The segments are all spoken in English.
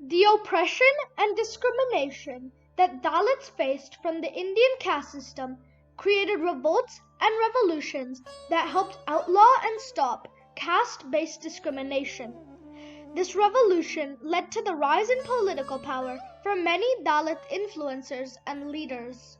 The oppression and discrimination that Dalits faced from the Indian caste system created revolts and revolutions that helped outlaw and stop caste-based discrimination. This revolution led to the rise in political power for many Dalit influencers and leaders.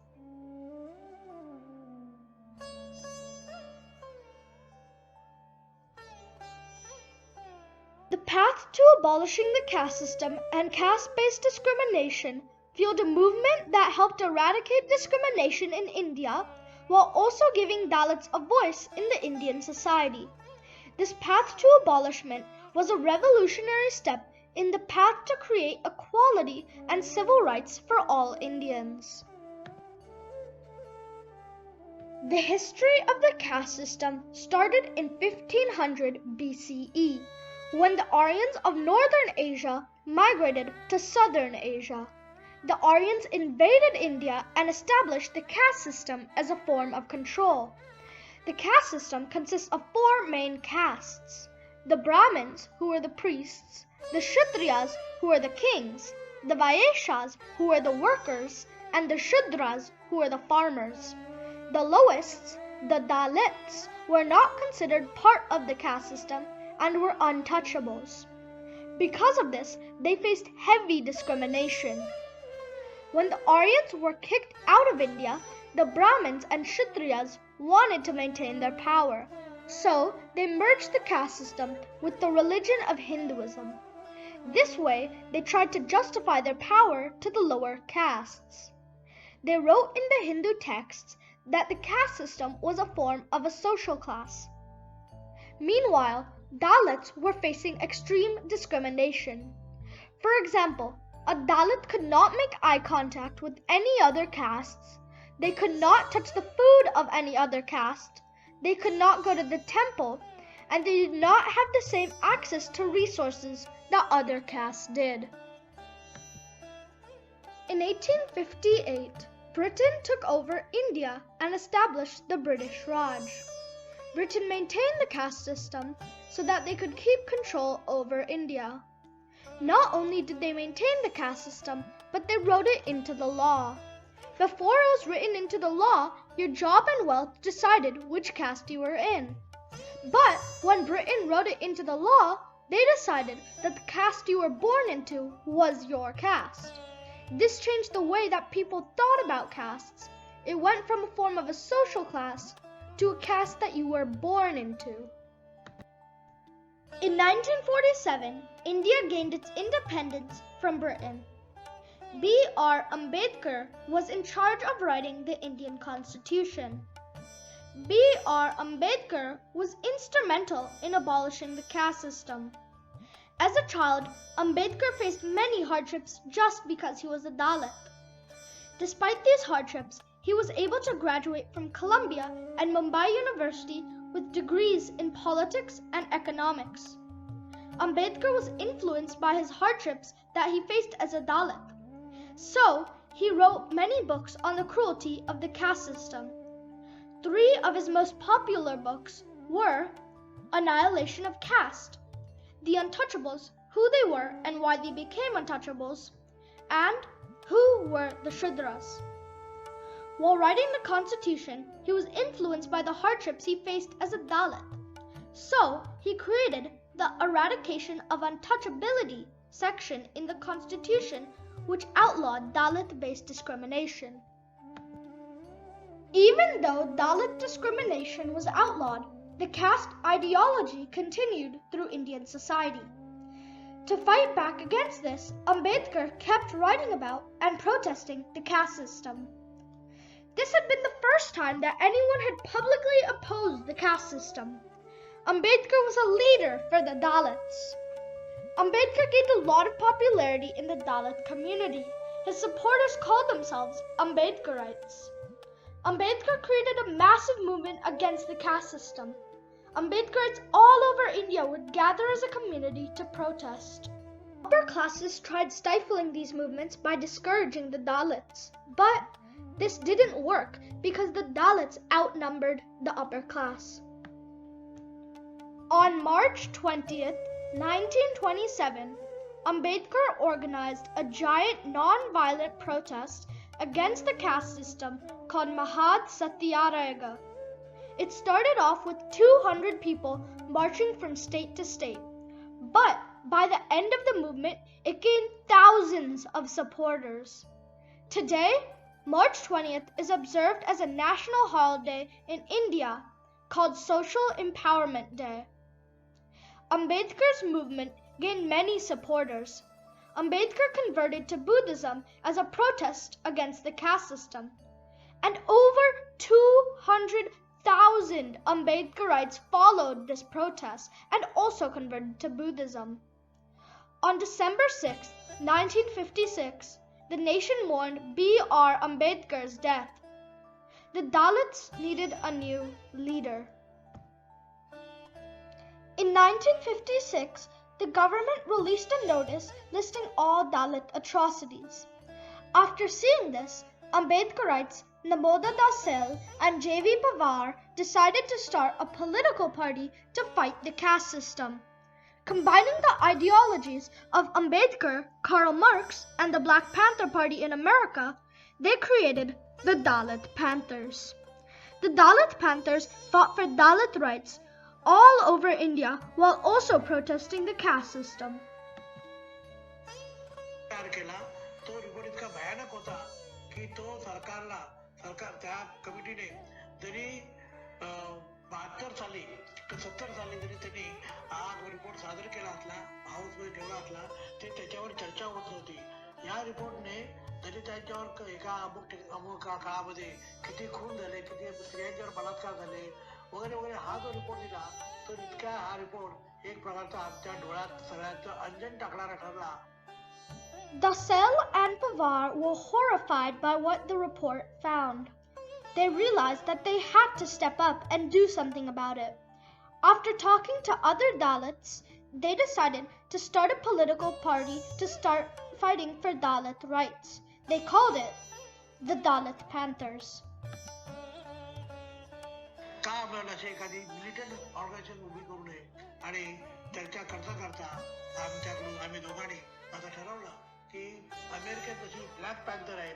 The path to abolishing the caste system and caste-based discrimination fueled a movement that helped eradicate discrimination in India while also giving Dalits a voice in the Indian society. This path to abolishment was a revolutionary step in the path to create equality and civil rights for all Indians. The history of the caste system started in 1500 BCE, when the Aryans of northern Asia migrated to southern Asia. The Aryans invaded India and established the caste system as a form of control. The caste system consists of four main castes: the Brahmins, who were the priests, the Kshatriyas, who were the kings, the Vaishyas, who were the workers, and the Shudras, who were the farmers. The lowest, the Dalits, were not considered part of the caste system and were untouchables. Because of this, they faced heavy discrimination. When the Aryans were kicked out of India, the Brahmins and Kshatriyas wanted to maintain their power, so they merged the caste system with the religion of Hinduism. This way, they tried to justify their power to the lower castes. They wrote in the Hindu texts that the caste system was a form of a social class. Meanwhile, Dalits were facing extreme discrimination. For example, a Dalit could not make eye contact with any other castes. They could not touch the food of any other caste. They could not go to the temple, and they did not have the same access to resources that other castes did. In 1858, Britain took over India and established the British Raj. Britain maintained the caste system so that they could keep control over India. Not only did they maintain the caste system, but they wrote it into the law. Before it was written into the law, your job and wealth decided which caste you were in. But when Britain wrote it into the law, they decided that the caste you were born into was your caste. This changed the way that people thought about castes. It went from a form of a social class to a caste that you were born into. In 1947, India gained its independence from Britain. B.R. Ambedkar was in charge of writing the Indian Constitution. B.R. Ambedkar was instrumental in abolishing the caste system. As a child, Ambedkar faced many hardships just because he was a Dalit. Despite these hardships, he was able to graduate from Columbia and Mumbai University with degrees in politics and economics. Ambedkar was influenced by his hardships that he faced as a Dalit. So, he wrote many books on the cruelty of the caste system. 3 of his most popular books were Annihilation of Caste, The Untouchables, Who They Were and Why They Became Untouchables, and Who Were the Shudras. While writing the Constitution, he was influenced by the hardships he faced as a Dalit. So, he created the Eradication of Untouchability section in the Constitution, which outlawed Dalit-based discrimination. Even though Dalit discrimination was outlawed, the caste ideology continued through Indian society. To fight back against this, Ambedkar kept writing about and protesting the caste system. This had been the first time that anyone had publicly opposed the caste system. Ambedkar was a leader for the Dalits. Ambedkar gained a lot of popularity in the Dalit community. His supporters called themselves Ambedkarites. Ambedkar created a massive movement against the caste system. Ambedkarites all over India would gather as a community to protest. Upper classes tried stifling these movements by discouraging the Dalits, but this didn't work because the Dalits outnumbered the upper class. On March 20th, 1927, Ambedkar organized a giant non-violent protest against the caste system called Mahad Satyagraha. It started off with 200 people marching from state to state, but by the end of the movement, it gained thousands of supporters. Today, March 20th is observed as a national holiday in India called Social Empowerment Day. Ambedkar's movement gained many supporters. Ambedkar converted to Buddhism as a protest against the caste system, and over 200,000 Ambedkarites followed this protest and also converted to Buddhism. On December 6, 1956, the nation mourned B.R. Ambedkar's death. The Dalits needed a new leader. In 1956, the government released a notice listing all Dalit atrocities. After seeing this, Ambedkarites Namoda Dasel and J.V. Pawar decided to start a political party to fight the caste system. Combining the ideologies of Ambedkar, Karl Marx, and the Black Panther Party in America, they created the Dalit Panthers. The Dalit Panthers fought for Dalit rights all over India while also protesting the caste system. तो report इतका भयानक होता की तो सरकार त्या कमिटीने जरी 72 साली 70 साली जरी त्यांनी हा रिपोर्ट सादर केला असला हाऊस मध्ये ठेवला असला ते त्याच्यावर चर्चा होत नव्हती. या रिपोर्टने जरी त्याच्यावर एका अमुक काळामध्ये किती खून झाले, किती स्त्रियांच्यावर बलात्कार झाले वगैरे वगैरे हा जो रिपोर्ट दिला तो इतका हा रिपोर्ट एक प्रकारचा आमच्या डोळ्यात सगळ्यांचं अंजन टाकणारा ठरला. Dasel and Pawar were horrified by what the report found. They realized that they had to step up and do something about it. After talking to other Dalits, they decided to start a political party to start fighting for Dalit rights. They called it the Dalit Panthers. का आपल्याला अशी एखादी मिलिटंट organisation उभी करू नये आणि चर्चा करता आमच्याकडून आम्ही दोघांनी आता ठरवलं की अमेरिकेत जशी ब्लॅक पॅन्थर आहे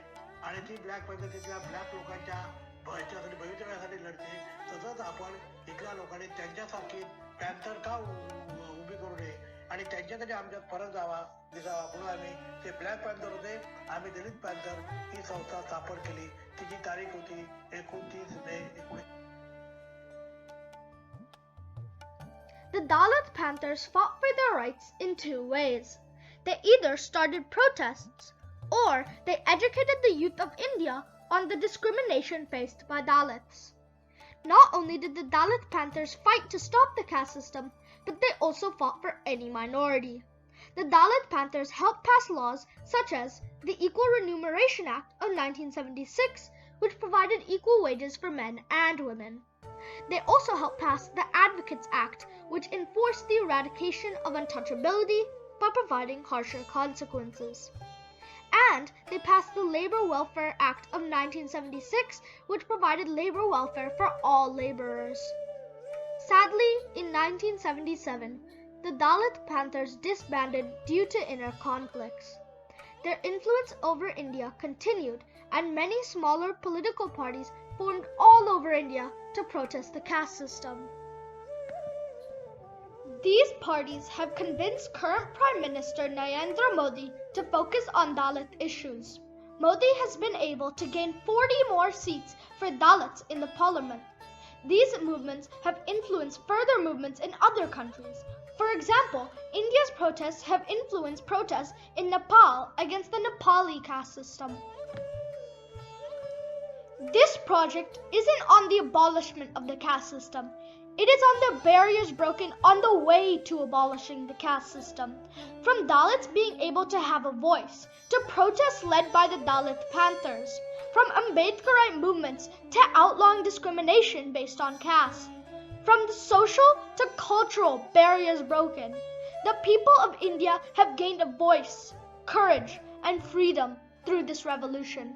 आणि ती ब्लॅक पॅन्थर तिथल्या ब्लॅक लोकांच्या भवितव्यासाठी लढते, तसंच आपण इथल्या लोकांनी त्यांच्यासारखी पॅन्थर का उभी करू नये आणि त्यांच्याकडे आमच्यात फरक दिसावा म्हणून आम्ही ते ब्लॅक पॅन्थर होते, आम्ही दलित पॅन्थर ही संस्था स्थापन केली. तिची तारीख होती 29 मे 19. The Dalit Panthers fought for their rights in two ways. They either started protests or they educated the youth of India on the discrimination faced by Dalits. Not only did the Dalit Panthers fight to stop the caste system, but they also fought for any minority. The Dalit Panthers helped pass laws such as the Equal Remuneration Act of 1976, which provided equal wages for men and women. They also helped pass the Advocates Act, which enforced the eradication of untouchability by providing harsher consequences. And they passed the Labor Welfare Act of 1976, which provided labor welfare for all laborers. Sadly, in 1977, the Dalit Panthers disbanded due to inner conflicts. Their influence over India continued, and many smaller political parties formed all over India to protest the caste system. These parties have convinced current Prime Minister Narendra Modi to focus on Dalit issues. Modi has been able to gain 40 more seats for Dalits in the parliament. These movements have influenced further movements in other countries. For example, India's protests have influenced protests in Nepal against the Nepali caste system. This project isn't on the abolishment of the caste system. It is on the barriers broken on the way to abolishing the caste system. From Dalits being able to have a voice, to protests led by the Dalit Panthers, from Ambedkarite movements to outlawing discrimination based on caste. From the social to cultural barriers broken, the people of India have gained a voice, courage, and freedom through this revolution.